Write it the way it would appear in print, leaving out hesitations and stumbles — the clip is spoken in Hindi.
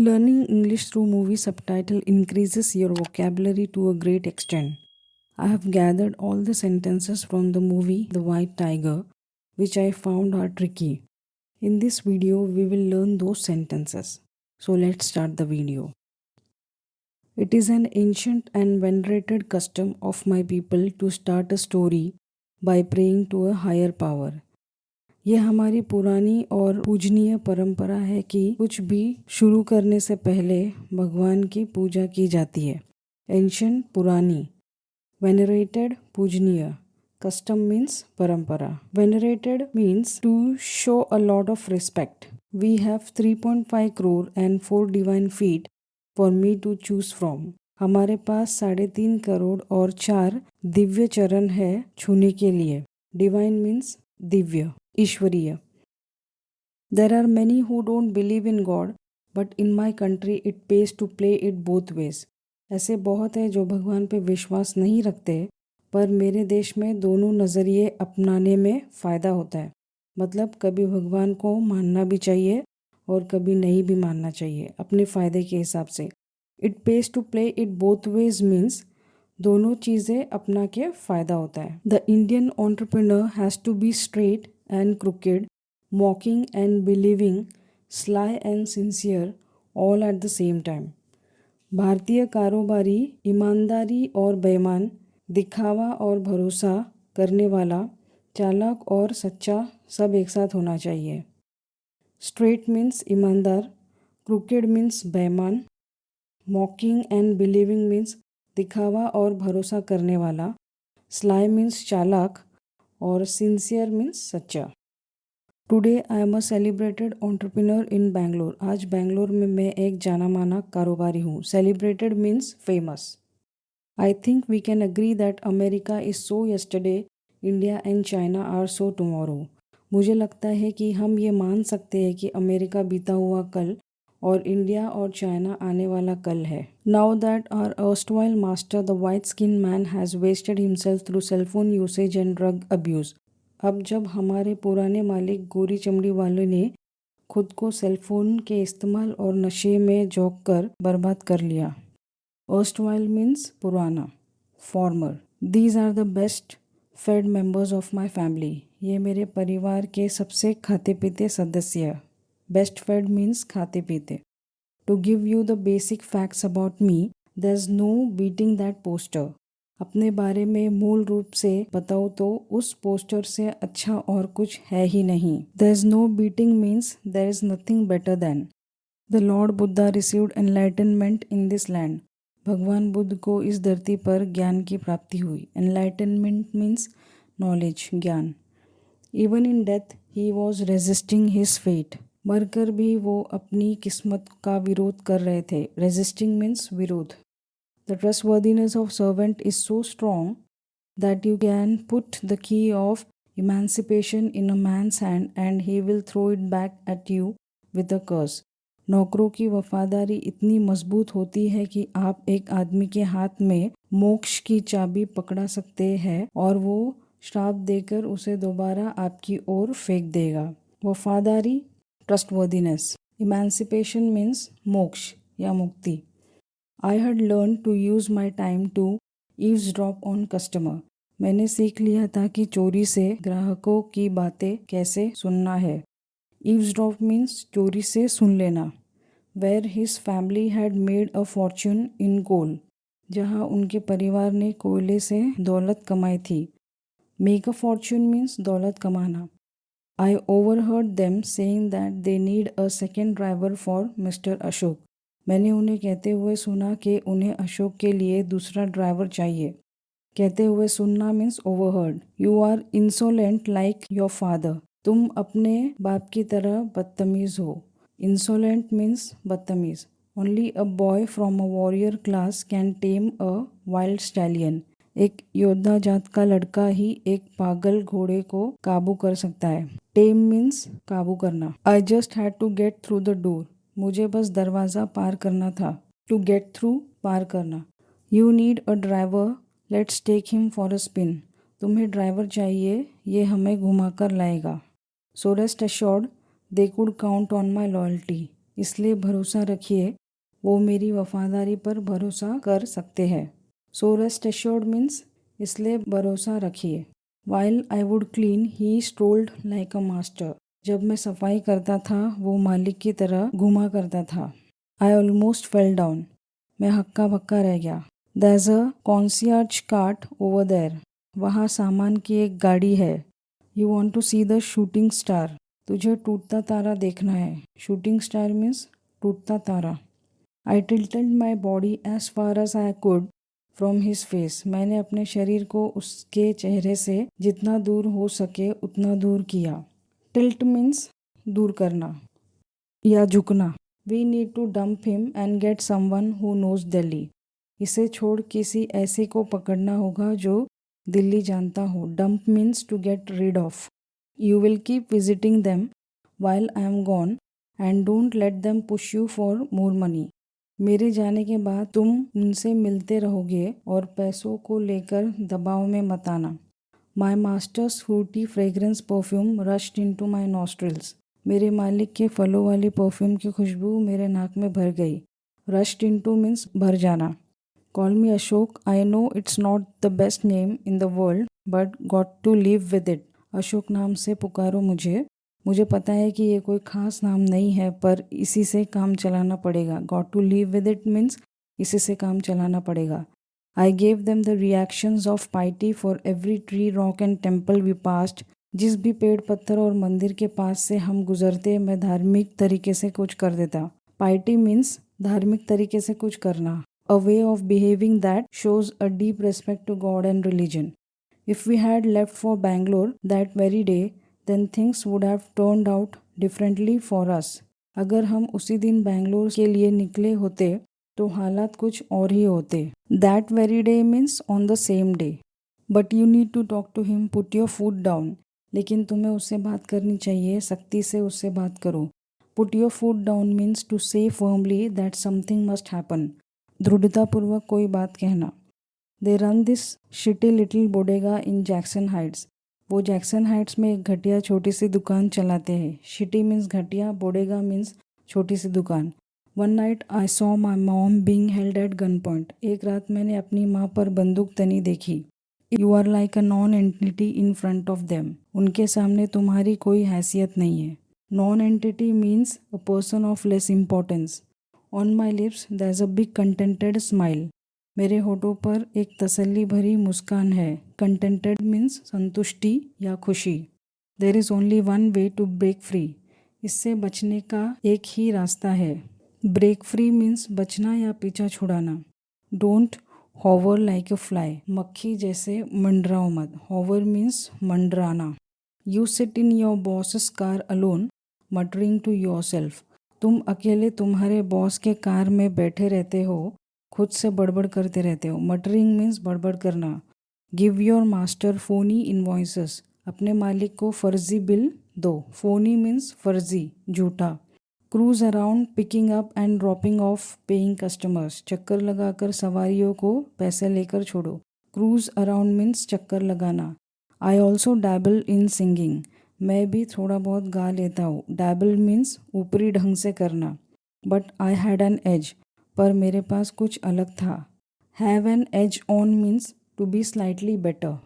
Learning English through movie subtitle increases your vocabulary to a great extent. I have gathered all the sentences from the movie The White Tiger, which I found are tricky. In this video, we will learn those sentences. So let's start the video. It is an ancient and venerated custom of my people to start a story by praying to a higher power. यह हमारी पुरानी और पूजनीय परंपरा है कि कुछ भी शुरू करने से पहले भगवान की पूजा की जाती है. एंशिएंट पुरानी, वेनरेटेड पूजनीय, कस्टम मीन्स परंपरा. Venerated means to show a lot of respect. We have 3.5 crore and 4 divine feet for me to choose from. हमारे पास 3.5 करोड़ और 4 दिव्य चरण है छूने के लिए. डिवाइन मीन्स दिव्य, ईश्वरीय. There are many who don't believe in God, but in my country it pays to play it both ways. ऐसे बहुत है जो भगवान पे विश्वास नहीं रखते, पर मेरे देश में दोनों नज़रिए अपनाने में फ़ायदा होता है. मतलब कभी भगवान को मानना भी चाहिए और कभी नहीं भी मानना चाहिए, अपने फ़ायदे के हिसाब से. It pays to play it both ways means दोनों चीज़ें अपना के फ़ायदा होता है. The Indian entrepreneur has to be straight and crooked, mocking and believing, sly and sincere, all at the same time. भारतीय कारोबारी ईमानदारी और बेईमान, दिखावा और भरोसा करने वाला, चालाक और सच्चा सब एक साथ होना चाहिए. स्ट्रेट मीन्स ईमानदार, क्रूकेड मीन्स बेईमान, मॉकिंग एंड बिलीविंग मीन्स दिखावा और भरोसा करने वाला, स्लाई मीन्स चालाक और सिंसियर मीन्स सच्चा. Today I am a celebrated entrepreneur in Bangalore. आज बैंगलोर में मैं एक जाना माना कारोबारी हूँ. Celebrated means famous. I think we can agree that America is so yesterday, India and China are so tomorrow. मुझे लगता है कि हम ये मान सकते हैं कि अमेरिका बीता हुआ कल और इंडिया और चाइना आने वाला कल है. Now that our erstwhile master the white skin man has wasted himself through cellphone usage and drug abuse. अब जब हमारे पुराने मालिक गोरी चमड़ी वालों ने खुद को सेलफोन के इस्तेमाल और नशे में झोंक कर बर्बाद कर लिया. erstwhile मीन्स पुराना, former. These are the best fed members of my family. ये मेरे परिवार के सबसे खाते पीते सदस्य. बेस्ट फेड मीन्स खाते पीते. To give you the basic facts about me, there is no beating that poster. अपने बारे में मूल रूप से बताओ तो उस पोस्टर से अच्छा और कुछ है ही नहीं. There is no beating means there is nothing better than. The lord Buddha received enlightenment in this land. भगवान बुद्ध को इस धरती पर ज्ञान की प्राप्ति हुई. एनलाइटनमेंट मीन्स नॉलेज, ज्ञान. Even in death he was resisting his fate. मरकर भी वो अपनी किस्मत का विरोध कर रहे थे. रेजिस्टिंग मीन्स विरोध. The trustworthiness of servant is so strong that you can put the key of emancipation in a man's hand and he will throw it back at you with a curse. नौकरों की वफादारी इतनी मजबूत होती है कि आप एक आदमी के हाथ में मोक्ष की चाबी पकड़ा सकते हैं और वो श्राप देकर उसे दोबारा आपकी ओर फेंक देगा. वफादारी, ट्रस्टवर्दीनेस. इमेंसिपेशन मीन्स मोक्ष या मुक्ति. I had learned to use my time to eavesdrop on customer. मैंने सीख लिया था कि चोरी से ग्राहकों की बातें कैसे सुनना है. Eavesdrop means चोरी से सुन लेना. Where his family had made a fortune in coal. जहाँ उनके परिवार ने कोयले से दौलत कमाई थी. Make a fortune means दौलत कमाना. I overheard them saying that they need a second driver for Mr. Ashok. मैंने उन्हें कहते हुए सुना कि उन्हें अशोक के लिए दूसरा ड्राइवर चाहिए. कहते हुए सुनना means overheard. You are insolent like your father. तुम अपने बाप की तरह बदतमीज हो. इंसोलेंट मीन्स बदतमीज. Only a boy from a warrior class can tame a wild stallion. एक योद्धा जात का लड़का ही एक पागल घोड़े को काबू कर सकता है. टेम मीन्स काबू करना. I just had to get through the door. मुझे बस दरवाज़ा पार करना था. टू गेट थ्रू, पार करना. You need a driver, let's take him for a spin. तुम्हें ड्राइवर चाहिए, ये हमें घुमाकर लाएगा. So rest assured they could count on my loyalty. इसलिए भरोसा रखिए, वो मेरी वफादारी पर भरोसा कर सकते हैं। सो रेस्ट एश्योर्ड मीन्स इसलिए भरोसा रखिए। While I would clean he strolled like a master. जब मैं सफाई करता था वो मालिक की तरह घुमा करता था। I almost fell down. मैं हक्का बक्का रह गया। There's a concierge cart over there. वहाँ सामान की एक गाड़ी है। You want to see the shooting star. तुझे टूटता तारा देखना है। Shooting star means टूटता तारा। I tilted my body as far as I could from his face. मैंने अपने शरीर को उसके चेहरे से जितना दूर हो सके उतना दूर किया। Tilt means दूर करना या झुकना। We need to dump him and get someone who knows Delhi. इसे छोड़ किसी ऐसे को पकड़ना होगा जो दिल्ली जानता हो। Dump means to get rid of. You will keep visiting them while I am gone and don't let them push you for more money. मेरे जाने के बाद तुम उनसे मिलते रहोगे और पैसों को लेकर दबाव में मत आना। My master's fruity fragrance perfume rushed into my nostrils. मेरे मालिक के फलों वाली परफ्यूम की खुशबू मेरे नाक में भर गई। रश्ड इनटू मीन्स भर जाना। Call me Ashok. I know it's not the best name in the world, but got to live with it. Ashok नाम से पुकारो मुझे पता है कि ये कोई खास नाम नहीं है, पर इसी से काम चलाना पड़ेगा। Got to live with it means इसी से काम चलाना पड़ेगा। I gave them the reactions of piety for every tree, rock and temple we passed. जिस भी पेड़ पत्थर और मंदिर के पास से हम गुजरते मैं धार्मिक तरीके से कुछ कर देता। Piety means धार्मिक तरीके से कुछ करना। A way of behaving that shows a deep respect to God and religion. If we had left for Bangalore that very day, then things would have turned out differently for us. अगर हम उसी दिन बैंगलोर के लिए निकले होते तो हालात कुछ और ही होते। That very day means on the same day. But you need to talk to him, put your foot down. लेकिन तुम्हें उससे बात करनी चाहिए, सख्ती से उससे बात करो। Put your foot down means to say firmly that something must happen. दृढ़तापूर्वक कोई बात कहना। They ran this shitty little bodega in Jackson Heights. वो जैक्सन हाइट्स में एक घटिया छोटी सी दुकान चलाते हैं। शिटी मीन्स घटिया, बोडेगा मीन्स छोटी सी दुकान। One night I saw my mom being held at gunpoint. एक रात मैंने अपनी माँ पर बंदूक तनी देखी। You are like a non entity in front of them. उनके सामने तुम्हारी कोई हैसियत नहीं है। Non entity means a person of less importance. On my lips there is a big contented smile. मेरे होठों पर एक तसल्ली भरी मुस्कान है। कंटेंटेड मीन्स संतुष्टि या खुशी। There is only one way to break free. इससे बचने का एक ही रास्ता है। ब्रेक फ्री मीन्स बचना या पीछा छुड़ाना। Don't hover like a fly. मक्खी जैसे मंडराओ मत। हॉवर मीन्स मंडराना। You sit in your boss's car alone muttering to yourself. तुम अकेले तुम्हारे बॉस के कार में बैठे रहते हो, खुद से बड़बड़ करते रहते हो। मटरिंग मीन्स बड़बड़ करना। Give your master Fani invoices. अपने मालिक को फर्जी बिल दो। फोनी मीन्स फर्जी, झूठा। Cruise around picking up and dropping of paying customers. चक्कर लगाकर सवारियों को पैसे लेकर छोड़ो। क्रूज अराउंड मीन्स चक्कर लगाना। I also dabble in singing. मैं भी थोड़ा बहुत गा लेता हूँ। डैबल मीन्स ऊपरी ढंग से करना। But I had an edge. पर मेरे पास कुछ अलग था। Have an edge on means to be slightly better.